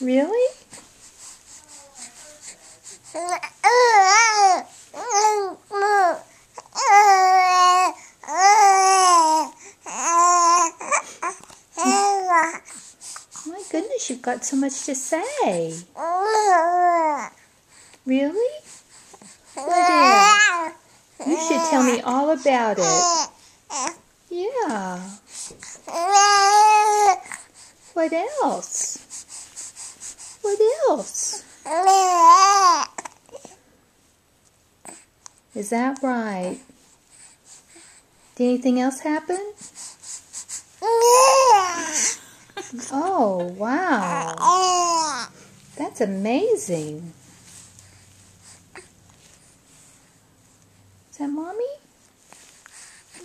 Really? My goodness, you've got so much to say. Really? What else? You should tell me all about it. Yeah. What else? What else? Is that right? Did anything else happen? Oh, wow. That's amazing. Is that Mommy?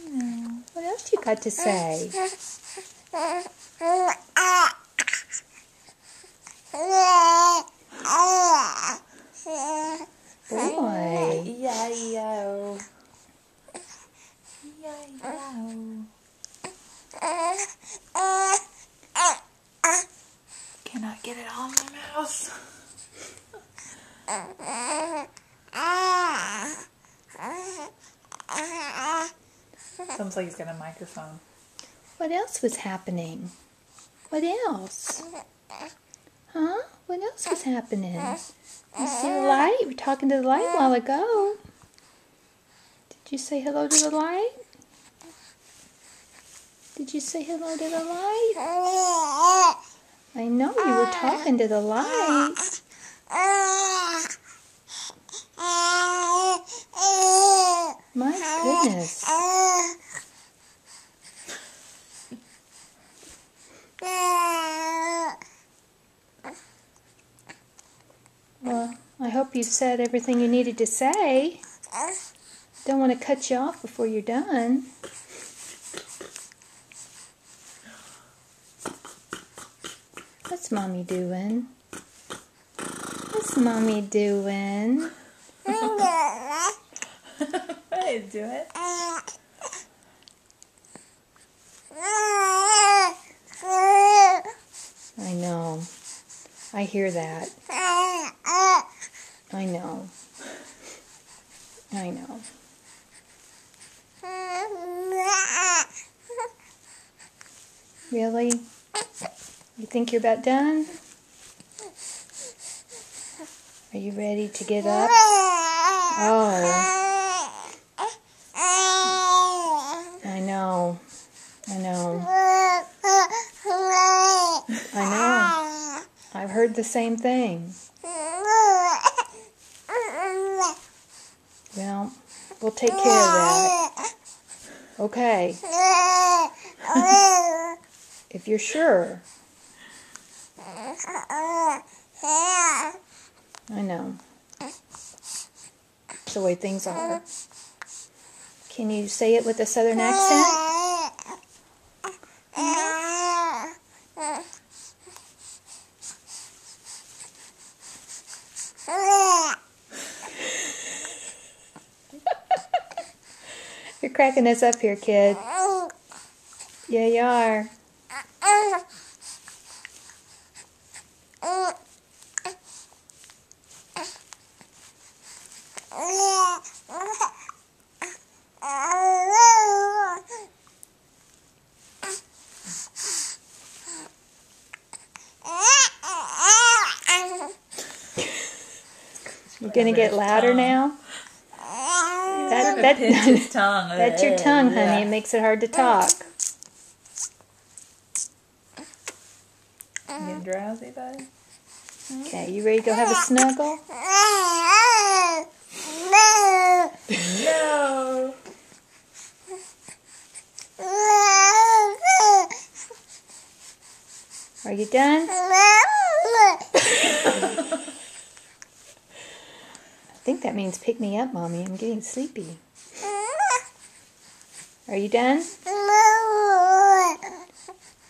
No. What else you got to say? Boy. E-I-E-I-O. E-I-E-I-O. Cannot get it all in my mouth. Sounds like he's got a microphone. What else was happening? What else? Huh? What else was happening? You see the light? You were talking to the light a while ago. Did you say hello to the light? Did you say hello to the light? I know you were talking to the light. My goodness. Well, I hope you've said everything you needed to say. Don't want to cut you off before you're done. What's Mommy doing? What's Mommy doing? Hey, do it. I know. I hear that. I know. I know. Really? You think you're about done? Are you ready to get up? Oh. I know. I know. I know. I've heard the same thing. Well, we'll take care of that. Okay. If you're sure. I know. It's the way things are. Can you say it with a southern accent? You're cracking us up here, kid. Yeah, you are. You're gonna get louder now? His tongue. That's your tongue, honey. It makes it hard to talk. You getting drowsy, buddy? Okay, you ready to go have a snuggle? No. Are you done? I think that means pick me up, Mommy. I'm getting sleepy. Are you done?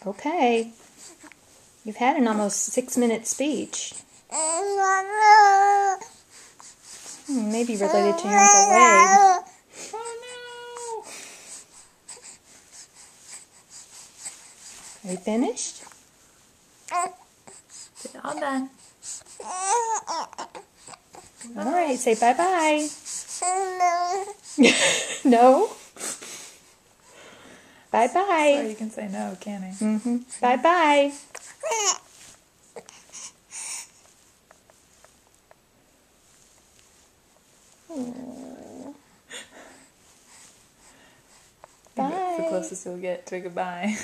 Okay. You've had an almost 6-minute speech. Maybe related to your Uncle Wade. Oh Are you finished? no. All done. All right, say bye-bye. No? Or Bye-bye. you can say no, can't he? Mm-hmm. Bye-bye. Aw. That's the Bye. closest you'll get to a goodbye.